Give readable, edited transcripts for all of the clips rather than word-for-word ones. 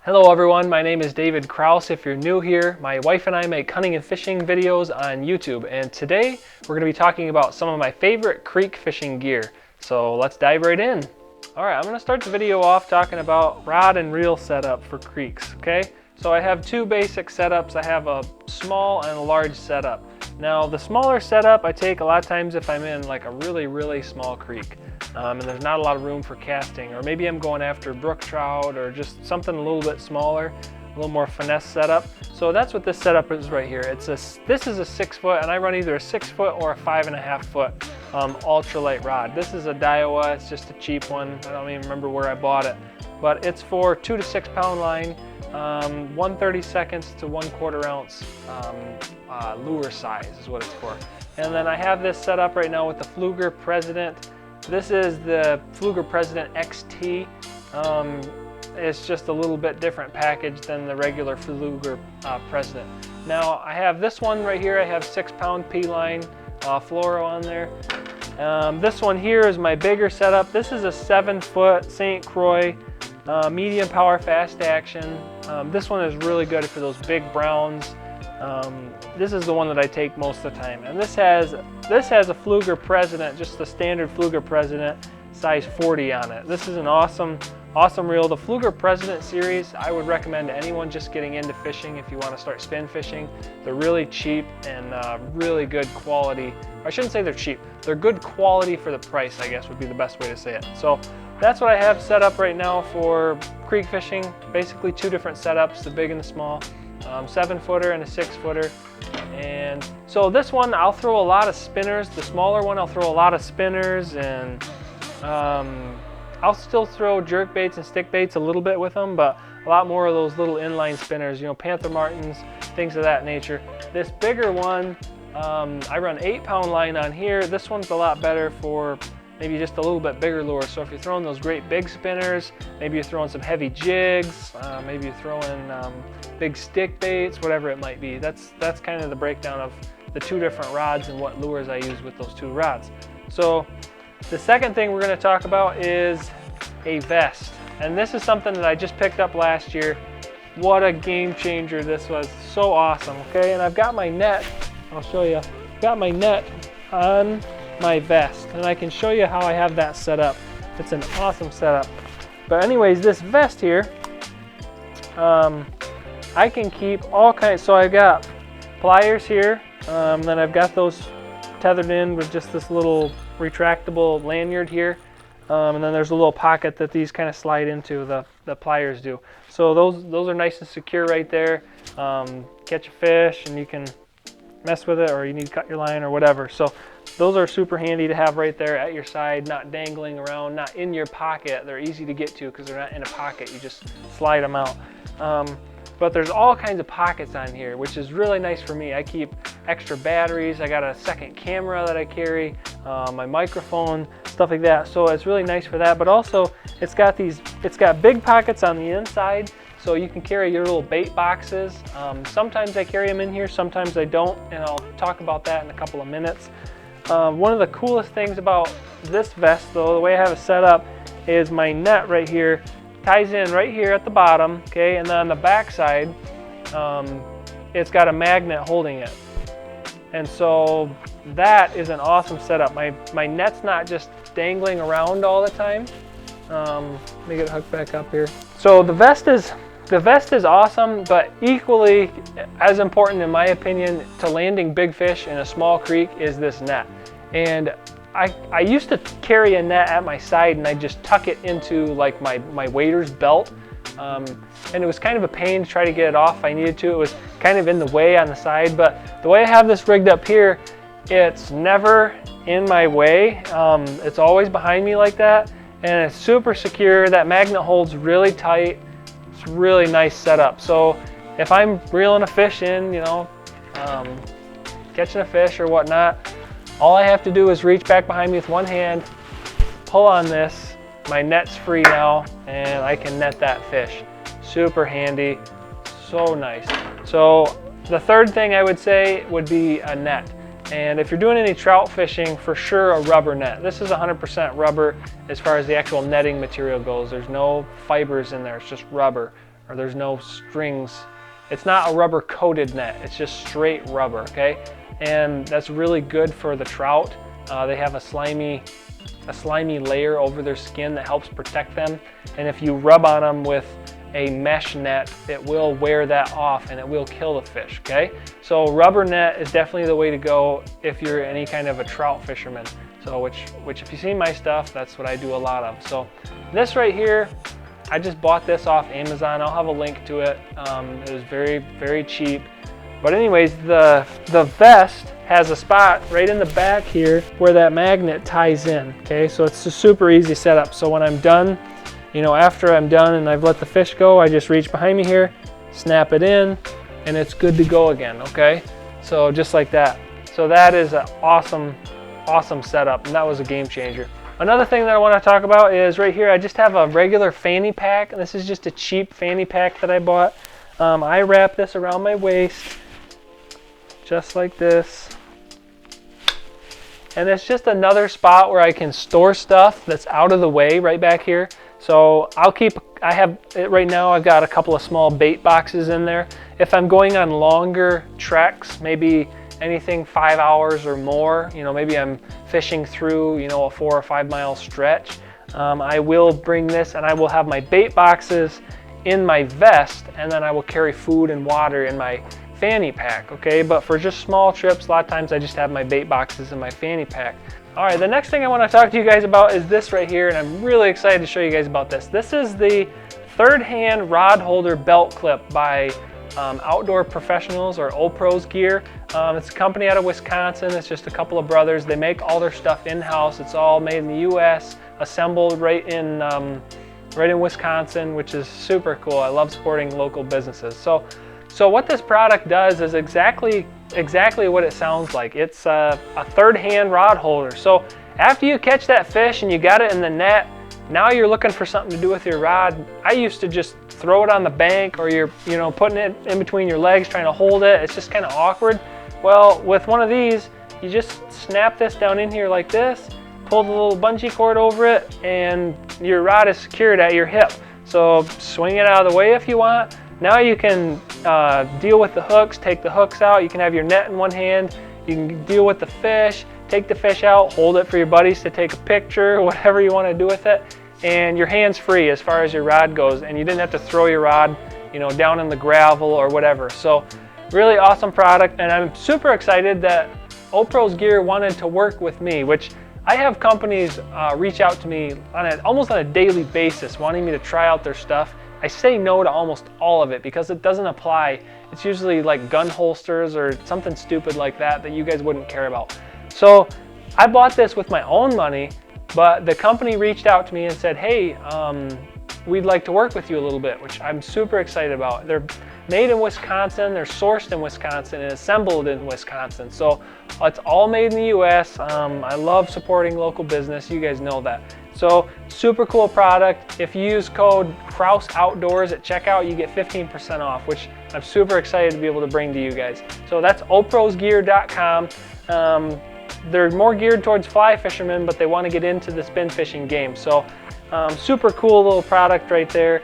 Hello everyone, my name is David Kraus. If you're new here, my wife and I make hunting and fishing videos on YouTube, and today we're going to be talking about some of my favorite creek fishing gear. So let's dive right in. Alright, I'm going to start the video off talking about rod and reel setup for creeks, okay? So I have two basic setups. I have a small and a large setup. Now the smaller setup I take a lot of times if I'm in like a really small creek. And there's not a lot of room for casting, or maybe I'm going after brook trout or just something a little bit smaller, a little more finesse setup. So that's what this setup is right here. This is a 6 foot, and I run either a 6 foot or a 5.5 foot ultralight rod. This is a Daiwa. It's just a cheap one. I don't even remember where I bought it, but it's for 2 to 6 pound line, 1/32 to 1/4 ounce lure size is what it's for. And then I have this set up right now with the Pflueger President. This is the Pflueger President XT. It's just a little bit different package than the regular Pflueger President. Now I have this one right here. I have 6 pound P-line fluoro on there. This one here is my bigger setup. This is a 7 foot St. Croix medium power fast action. This one is really good for those big browns. This is the one that I take most of the time, and this has a Pflueger President, just the standard Pflueger President size 40 on it. This is an awesome reel. The Pflueger President series I would recommend to anyone just getting into fishing if you want to start spin fishing. They're really cheap and really good quality. I shouldn't say they're cheap. They're good quality for the price, I guess would be the best way to say it. So that's what I have set up right now for creek fishing. Basically two different setups, the big and the small. 7 footer and a 6 footer. And so this one I'll throw a lot of spinners. The smaller one I'll throw a lot of spinners, and I'll still throw jerk baits and stick baits a little bit with them, but a lot more of those little inline spinners, you know, Panther Martins, things of that nature. This bigger one, I run 8 pound line on here. This one's a lot better for maybe just a little bit bigger lures. So if you're throwing those great big spinners, maybe you're throwing some heavy jigs, maybe you're throwing big stick baits, whatever it might be. That's kind of the breakdown of the two different rods and what lures I use with those two rods. So the second thing we're going to talk about is a vest. And this is something that I just picked up last year. What a game changer this was. So awesome, okay? And I've got my net, I'll show you. I've got my net on my vest, and I can show you how I have that set up. It's an awesome setup. But anyways, this vest here, I can keep all kinds. So I've got pliers here, then I've got those tethered in with just this little retractable lanyard here, and then there's a little pocket that these kind of slide into, the pliers do. So those are nice and secure right there. Catch a fish and you can mess with it, or you need to cut your line or whatever. So those are super handy to have right there at your side, not dangling around, not in your pocket. They're easy to get to because they're not in a pocket. You just slide them out. But there's all kinds of pockets on here, which is really nice for me. I keep extra batteries. I got a second camera that I carry, my microphone, stuff like that. So it's really nice for that. But also it's got big pockets on the inside, so you can carry your little bait boxes. Sometimes I carry them in here, sometimes I don't, and I'll talk about that in a couple of minutes. One of the coolest things about this vest, though, the way I have it set up, is my net right here ties in right here at the bottom, okay, and then on the back side, it's got a magnet holding it. And so that is an awesome setup. My net's not just dangling around all the time. Let me get it hooked back up here. So the vest is awesome, but equally as important, in my opinion, to landing big fish in a small creek is this net. And I used to carry a net at my side, and I just tuck it into like my wader's belt. And it was kind of a pain to try to get it off if I needed to. It was kind of in the way on the side, but the way I have this rigged up here, it's never in my way. It's always behind me like that, and it's super secure. That magnet holds really tight. It's really nice setup. So if I'm reeling a fish in, you know, catching a fish or whatnot, all I have to do is reach back behind me with one hand, pull on this, my net's free now, and I can net that fish. Super handy, so nice. So the third thing I would say would be a net. And if you're doing any trout fishing, for sure a rubber net. This is 100% rubber as far as the actual netting material goes. There's no fibers in there, it's just rubber. or there's no strings. It's not a rubber coated net, it's just straight rubber, okay? And that's really good for the trout. They have a slimy layer over their skin that helps protect them. And if you rub on them with a mesh net, it will wear that off and it will kill the fish, okay? So rubber net is definitely the way to go if you're any kind of a trout fisherman. So which if you see my stuff, that's what I do a lot of. So this right here, I just bought this off Amazon. I'll have a link to it. It was very, very cheap. But anyways, the vest has a spot right in the back here where that magnet ties in, okay? So it's a super easy setup. So when I'm done, you know, after I'm done and I've let the fish go, I just reach behind me here, snap it in, and it's good to go again, okay? So just like that. So that is an awesome setup, and that was a game changer. Another thing that I want to talk about is right here, I just have a regular fanny pack. This is just a cheap fanny pack that I bought. I wrap this around my waist, just like this. And it's just another spot where I can store stuff that's out of the way right back here. So I have it right now, I've got a couple of small bait boxes in there. If I'm going on longer treks, maybe anything 5 hours or more, you know, maybe I'm fishing through, you know, a 4 or 5 mile stretch, I will bring this and I will have my bait boxes in my vest, and then I will carry food and water in my fanny pack, okay? But for just small trips, a lot of times I just have my bait boxes in my fanny pack. All right, the next thing I want to talk to you guys about is this right here, and I'm really excited to show you guys about this. This is the third hand rod holder belt clip by Outdoor Professionals, or OPRO's gear. It's a company out of Wisconsin. It's just a couple of brothers. They make all their stuff in-house. It's all made in the U.S., assembled right in Wisconsin, which is super cool. I love supporting local businesses. So what this product does is exactly what it sounds like. It's a third hand rod holder. So after you catch that fish and you got it in the net, now you're looking for something to do with your rod. I used to just throw it on the bank, or you're putting it in between your legs trying to hold it. It's just kind of awkward. Well, with one of these, you just snap this down in here like this, pull the little bungee cord over it, and your rod is secured at your hip. So swing it out of the way if you want. Now you can deal with the hooks, take the hooks out. You can have your net in one hand. You can deal with the fish, take the fish out, hold it for your buddies to take a picture, whatever you want to do with it. And your hand's free as far as your rod goes, and you didn't have to throw your rod, you know, down in the gravel or whatever. So really awesome product, and I'm super excited that OPRO's gear wanted to work with me, which I have companies reach out to me almost on a daily basis wanting me to try out their stuff. I say no to almost all of it because it doesn't apply. It's usually like gun holsters or something stupid like that you guys wouldn't care about. So I bought this with my own money, but the company reached out to me and said, hey, we'd like to work with you a little bit, which I'm super excited about. They're made in Wisconsin, they're sourced in Wisconsin, and assembled in Wisconsin. So it's all made in the US. I love supporting local business, you guys know that. So super cool product. If you use code Kraus Outdoors at checkout, you get 15% off, which I'm super excited to be able to bring to you guys. So that's oprosgear.com. They're more geared towards fly fishermen, but they want to get into the spin fishing game. So super cool little product right there.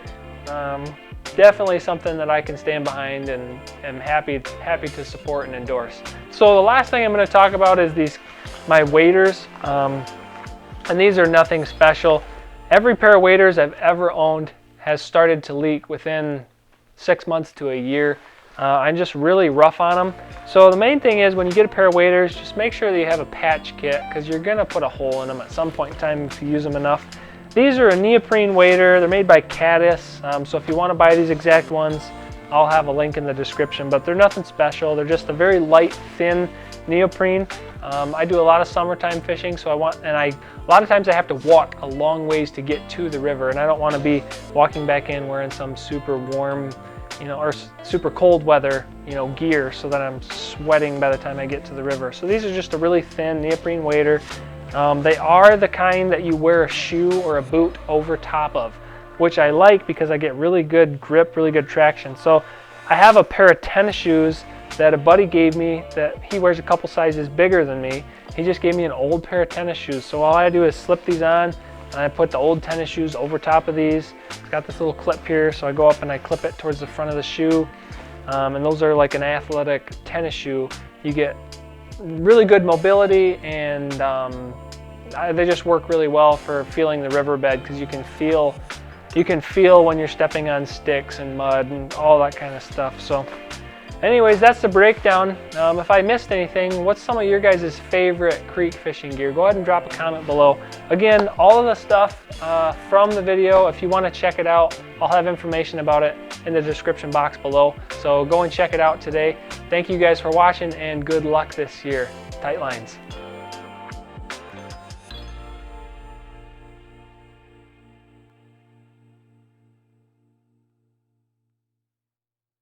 Definitely something that I can stand behind and am happy to support and endorse. So the last thing I'm going to talk about is my waders. And these are nothing special. Every pair of waders I've ever owned has started to leak within 6 months to a year. I'm just really rough on them. So the main thing is when you get a pair of waders, just make sure that you have a patch kit, because you're gonna put a hole in them at some point in time if you use them enough. These are a neoprene wader. They're made by Caddis. So if you want to buy these exact ones, I'll have a link in the description, but they're nothing special. They're just a very light, thin neoprene. I do a lot of summertime fishing, so a lot of times I have to walk a long ways to get to the river, and I don't want to be walking back in wearing some super warm, or super cold weather, gear, so that I'm sweating by the time I get to the river. So these are just a really thin neoprene wader. They are the kind that you wear a shoe or a boot over top of, which I like because I get really good grip, really good traction. So I have a pair of tennis shoes that a buddy gave me that he wears a couple sizes bigger than me. He just gave me an old pair of tennis shoes. So all I do is slip these on, And I put the old tennis shoes over top of these. It's got this little clip here, so I go up and I clip it towards the front of the shoe. And those are like an athletic tennis shoe. You get really good mobility, and they just work really well for feeling the riverbed, because you can feel when you're stepping on sticks and mud and all that kind of stuff. So anyways, that's the breakdown. If I missed anything, what's some of your guys' favorite creek fishing gear? Go ahead and drop a comment below. Again, all of the stuff from the video, if you want to check it out, I'll have information about it in the description box below. So go and check it out today. Thank you guys for watching, and good luck this year. Tight lines.